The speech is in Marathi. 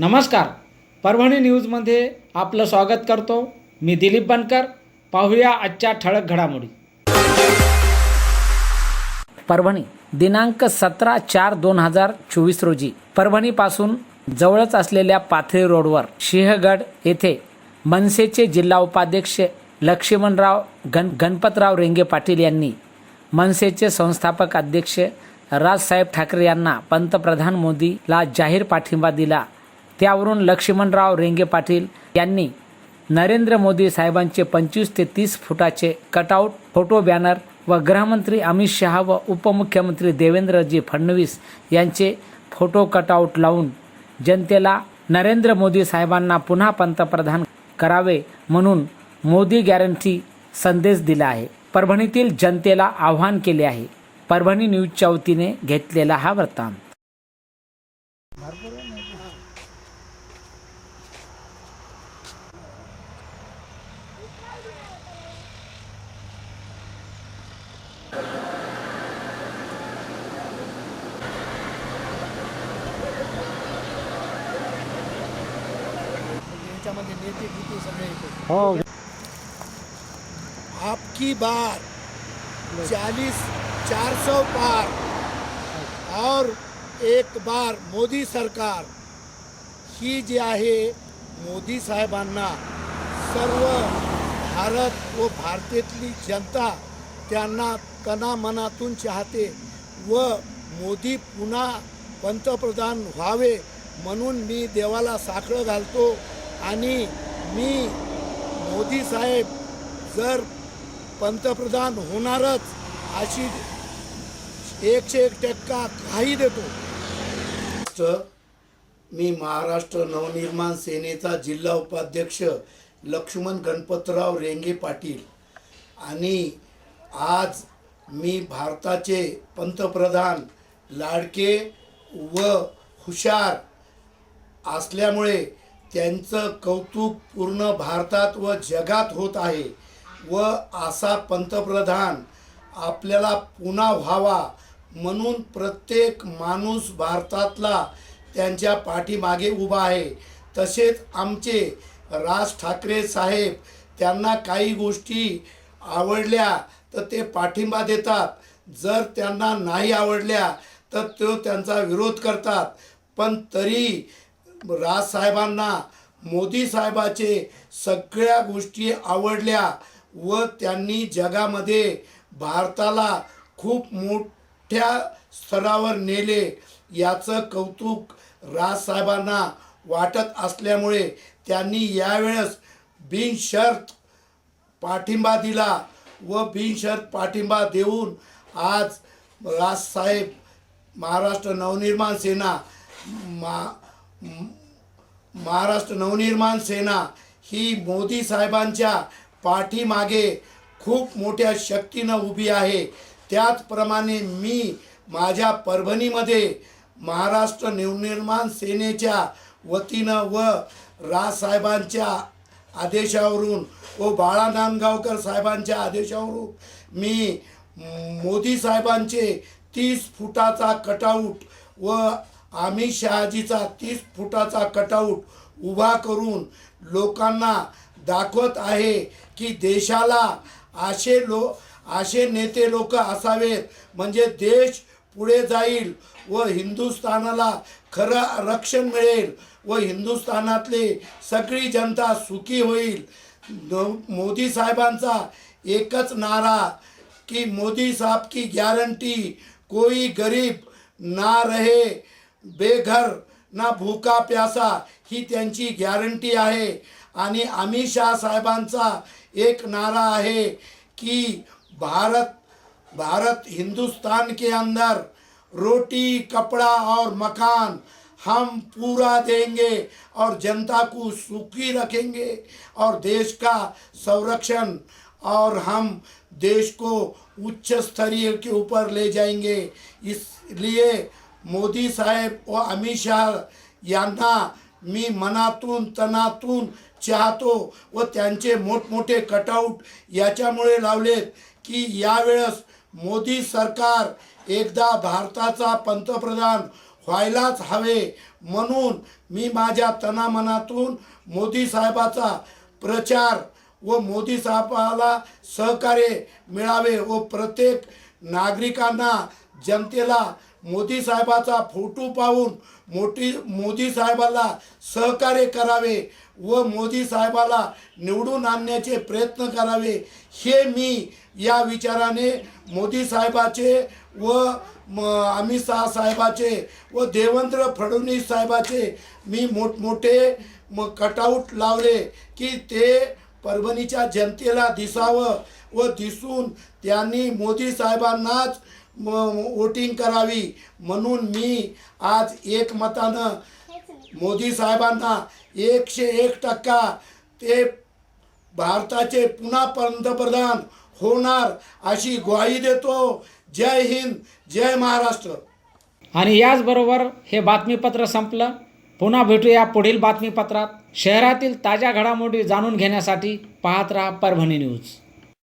नमस्कार, परभणी न्यूजमध्ये आपलं स्वागत करतो. मी दिलीप बनकर. पाहूया आजच्या ठळक घडामोडी. परभणी दिनांक 17/4/2024 रोजी परभणीपासून जवळच असलेल्या पाथरी रोडवर सिंहगड येथे मनसेचे जिल्हा उपाध्यक्ष लक्ष्मणराव गणपतराव रेंगे पाटील यांनी मनसेचे संस्थापक अध्यक्ष राजसाहेब ठाकरे यांना पंतप्रधान मोदीला जाहीर पाठिंबा दिला. त्यावरून लक्ष्मणराव रेंगे पाटील यांनी नरेंद्र मोदी साहेबांचे 25 ते 30 फुटाचे कटआउट, फोटो बॅनर व गृहमंत्री अमित शहा व उपमुख्यमंत्री देवेंद्रजी फडणवीस यांचे फोटो कटआउट लावून जनतेला नरेंद्र मोदी साहेबांना पुन्हा पंतप्रधान करावे म्हणून मोदी गॅरंटी संदेश दिला आहे. परभणीतील जनतेला आवाहन केले आहे. परभणी न्यूजच्या वतीने घेतलेला हा वृत्तांत. हो, आपकी बार 400 पार और एक बार मोदी सरकार ही जी आहे, मोदी साहेबांना सर्व भारत व भारतातली जनता त्यांना तनामनातून चाहते व मोदी पुन्हा पंतप्रधान व्हावे म्हणून मी देवाला साखळं घालतो. आणि मी मोदी साहेब जर पंतप्रधान होणारच अशी 101% काही देतो. मी महाराष्ट्र नवनिर्माण सेनेचा जिल्हा उपाध्यक्ष लक्ष्मण गणपतराव रेंगे पाटील आणि आज मी भारताचे पंतप्रधान लाडके व हुशार असल्यामुळे त्यांचं कौतुक पूर्ण भारतात व जगात होत आहे व असा पंतप्रधान आपल्याला पुन्हा व्हावा म्हणून प्रत्येक माणूस भारतातला त्यांच्या पाठीमागे उभा आहे. तसेच आमचे राज ठाकरे साहेब त्यांना काही गोष्टी आवडल्या तर ते पाठिंबा देतात, जर त्यांना नाही आवडल्या तर ते त्यांचा विरोध करतात. पण तरी राजसाहेबांना मोदी साहेबाचे सगळ्या गोष्टी आवडल्या व त्यांनी जगामध्ये भारताला खूप मोठ्या स्तरावर नेले याचं कौतुक राजसाहेबांना वाटत असल्यामुळे त्यांनी यावेळेस बिनशर्त पाठिंबा दिला व बिनशर्त पाठिंबा देऊन आज राजसाहेब महाराष्ट्र नवनिर्माण सेना महाराष्ट्र नवनिर्माण सेना ही मोदी साहेबांच्या पाठीमागे खूप मोठ्या शक्तीनं उभी आहे. त्याचप्रमाणे मी माझ्या परभणीमध्ये महाराष्ट्र नवनिर्माण सेनेच्या वतीनं व राजसाहेबांच्या आदेशावरून व बाळा नांदगावकर साहेबांच्या आदेशावरून मी मोदी साहेबांचे 30 फुटाचा कटआउट व अमित शहाजीचा 30 फुटाचा कटआउट उभा करून लोकांना दाखवत आहे की देशाला असे नेते लोक असावेत म्हणजे देश पुढे जाईल व हिंदुस्थानाला खरं रक्षण मिळेल व हिंदुस्थानातले सगळी जनता सुखी होईल. मोदी साहेबांचा एकच नारा की मोदी साहब की गॅरंटी, कोई गरीब ना रहे बेघर ना भूका प्यासा ही त्यांची गॅरंटी आहे. आणि अमित शहा साहेबांचा एक नारा आहे की भारत हिंदुस्तान के अंदर रोटी कपड़ा और मकान हम पूरा देंगे और जनता को सुखी रखेंगे और देश का संरक्षण और हम देश को उच्च स्तरीय के ऊपर ले जाएंगे. इसलिए मोदी साहेब व अमित शहा यांना मी मनातून तनातून चाहतो व त्यांचे मोठमोठे कटआउट याच्यामुळे लावलेत की यावेळेस मोदी सरकार एकदा भारताचा पंतप्रधान व्हायलाच हवे. म्हणून मी माझ्या तनामनातून मोदी साहेबाचा प्रचार व मोदी साहेबाला सहकार्य मिळावे व प्रत्येक नागरिकांना जनतेला मोदी साहेबाचा फोटो पाहून मोदी साहेबाला सहकार्य करावे व मोदी साहेबाला निवडून आणण्याचे प्रयत्न करावे, हे मी या विचाराने मोदी साहेबाचे व अमित शहा साहेबाचे व देवेंद्र फडणवीस साहेबाचे मी मोठमोठे कटआउट लावले की ते परभणीच्या जनतेला दिसावं व दिसून त्यांनी मोदी साहेबांनाच वोटिंग करावी. म्हणून मी आज एकमतानं मोदी साहेबांना 101% ते भारताचे पुन्हा पंतप्रधान होणार अशी ग्वाही देतो. जय हिंद, जय महाराष्ट्र. आणि याचबरोबर हे बातमीपत्र संपलं. पुन्हा भेटूया पुढील बातमीपत्रात. शहरातील ताज्या घडामोडी जाणून घेण्यासाठी पाहत राहा परभणी न्यूज.